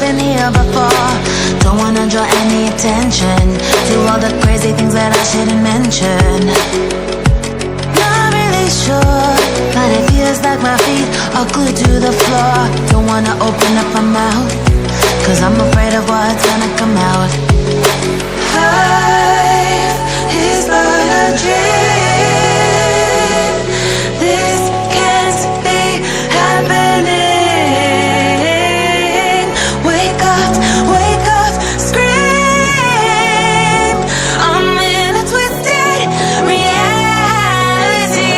been here before. Don't wanna draw any attention to all the crazy things that I shouldn't mention. Not really sure, but it feels like my feet are glued to the floor. Don't wanna open up my mouth, cause I'm afraid of what's gonna come out. Life is but a dream. This can't be happening. Wake up, scream. I'm in a twisted reality.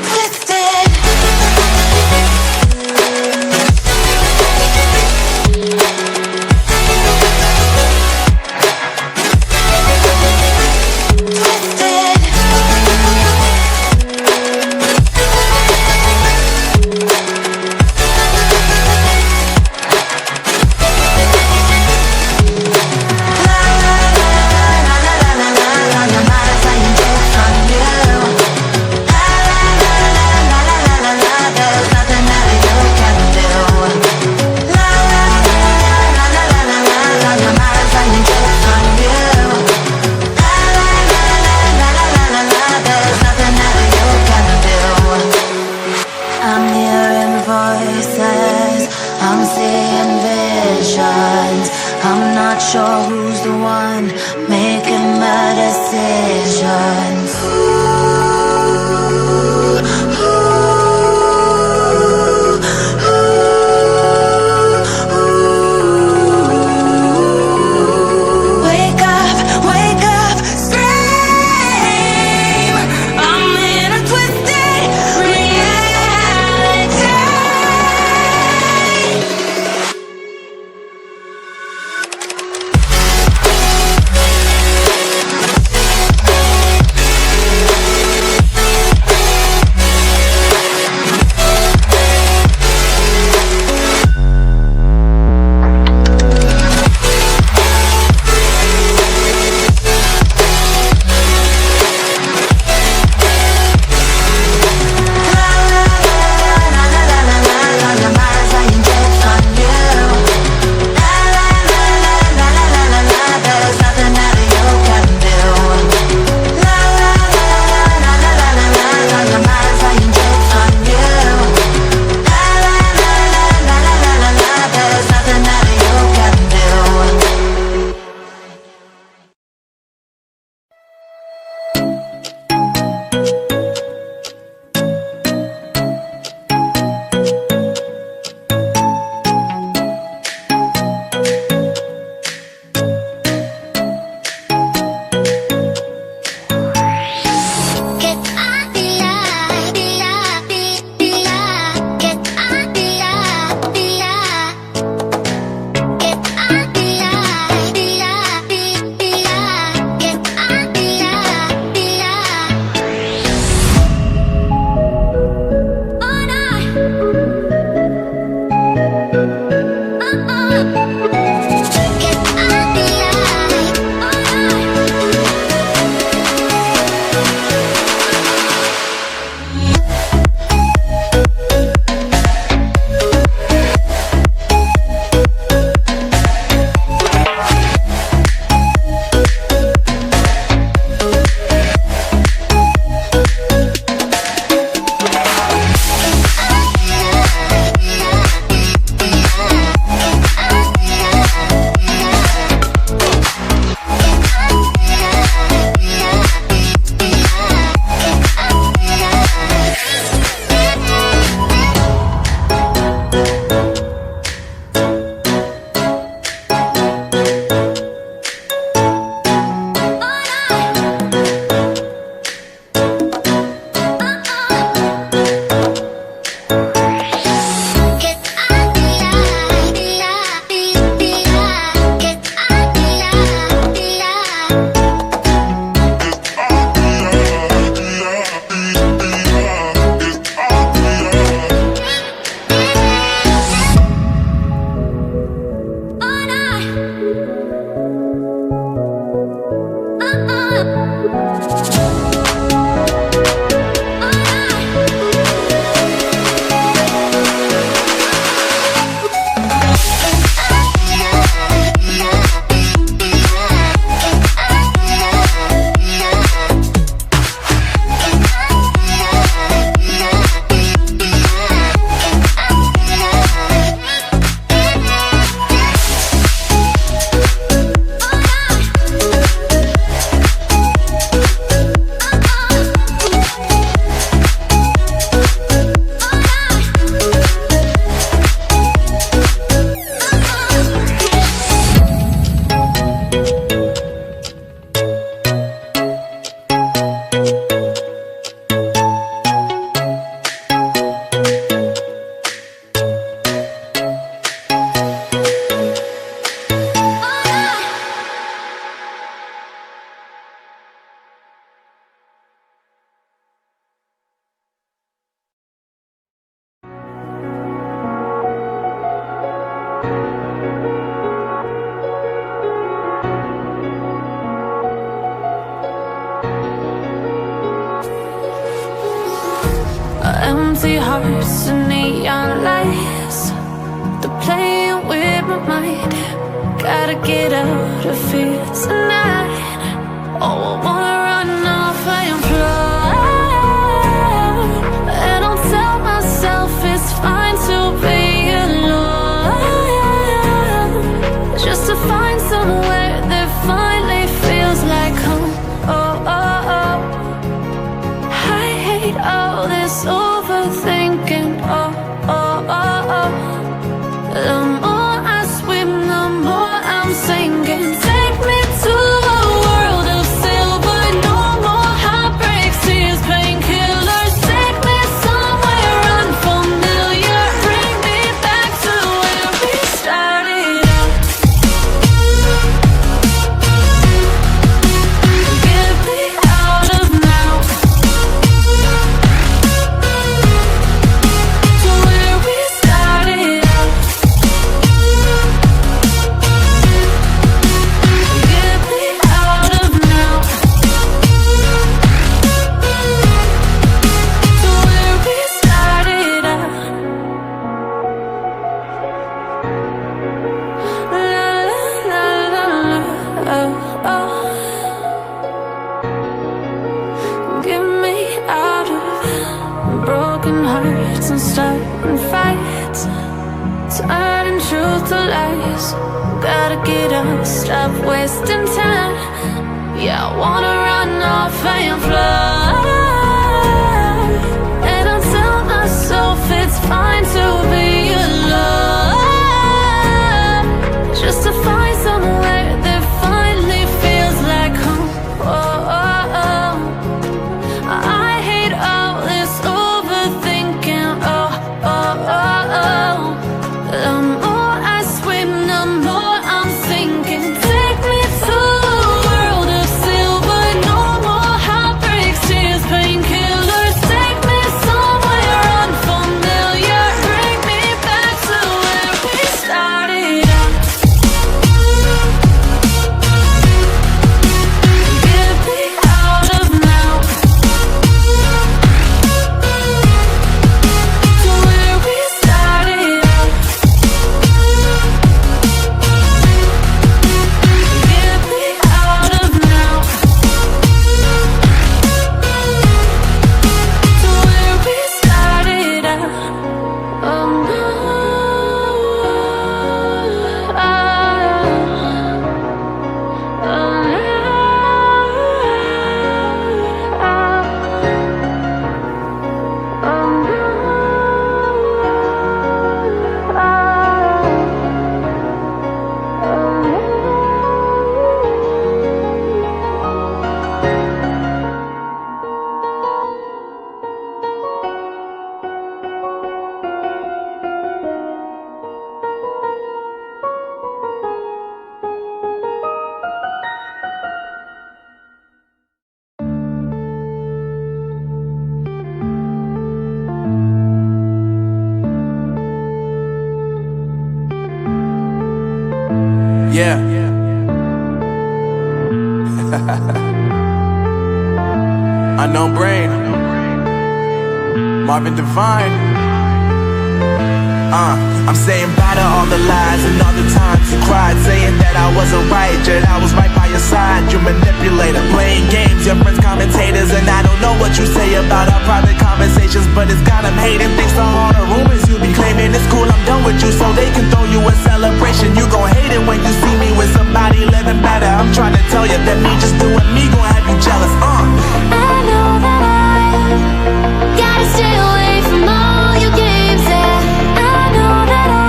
Twisted. I'm seeing visions. I'm not sure who's the one making the decisions. Wake up, scream. I'm in a twisted reality. hearts and neon lights. They're playing with my mind. Gotta get out of here tonight. Oh, I wanna run off and fly. And I'll tell myself it's fine to be alone, just to find somewhere that finally feels like home. Oh, oh, oh. I hate all this overthinking. Oh, oh, oh, oh. The more I swim, the more I'm sinking. Take me to a world of silver. No more heartbreaks, tears, painkillers. Take me somewhere unfamiliar. Bring me back to where we started out. Get me out of now, to where we started out. Get me out of now, to where we started out. La la la la, oh, oh. Get me out of broken hearts and starting fights, turning truth to lies. Gotta get up, stop wasting time. Yeah, I wanna run off and fly. And I tell myself it's fine to be alone, just to find somewhere that finally feels like home. Oh, oh, oh. I hate all this overthinking. Oh, oh, oh, oh. The more I swim, the more I'm sinking. Take me to a world of silver. No more heartbreaks, tears, painkillers. Take me somewhere unfamiliar. Bring me back to where we started out. Get me out of now, to where we started out. Get me out of now, to where we started out. Oh no, Yeah. Unknown Brain, Marvin Devine. I'm saying bye to all the lies and all the times you cried, saying that I wasn't right, yet I was right by your side. You manipulator, playing games, your friends commentators, and I don't know what you say about our private conversations, but it's got them hating. Thanks to all the rumors you be claiming, it's cool, I'm done with you, so they can throw you a celebration. You gon' hate it when you see me with somebody living better. I'm trying to tell you that me just doing me gon' have you jealous. I know that I gotta stay away from all your games, yeah. I know that I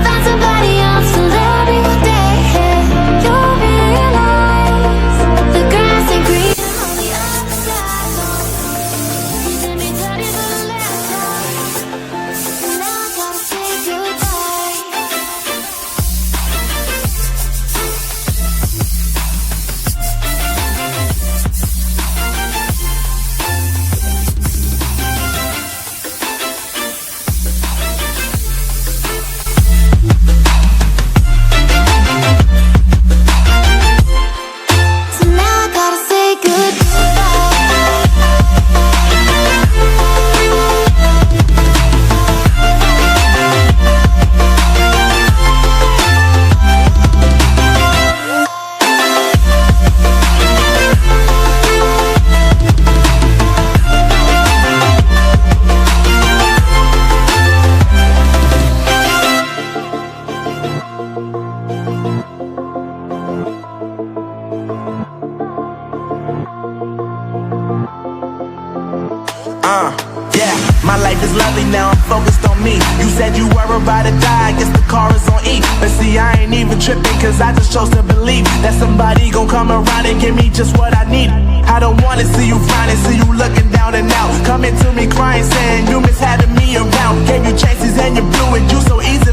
found somebody else to love me one day, yeah. You'll realize the grass ain't green on the other side. You did me dirty for the last time, and now I gotta say goodbye. lately, now I'm focused on me. You said you were about to die, I guess the car is on E. But see, I ain't even tripping, cause I just chose to believe that somebody gon' come around and give me just what I need. I don't wanna see you frowning, see you looking down and out, coming to me crying, saying you miss having me around. Gave you chances and you blew it, you so easily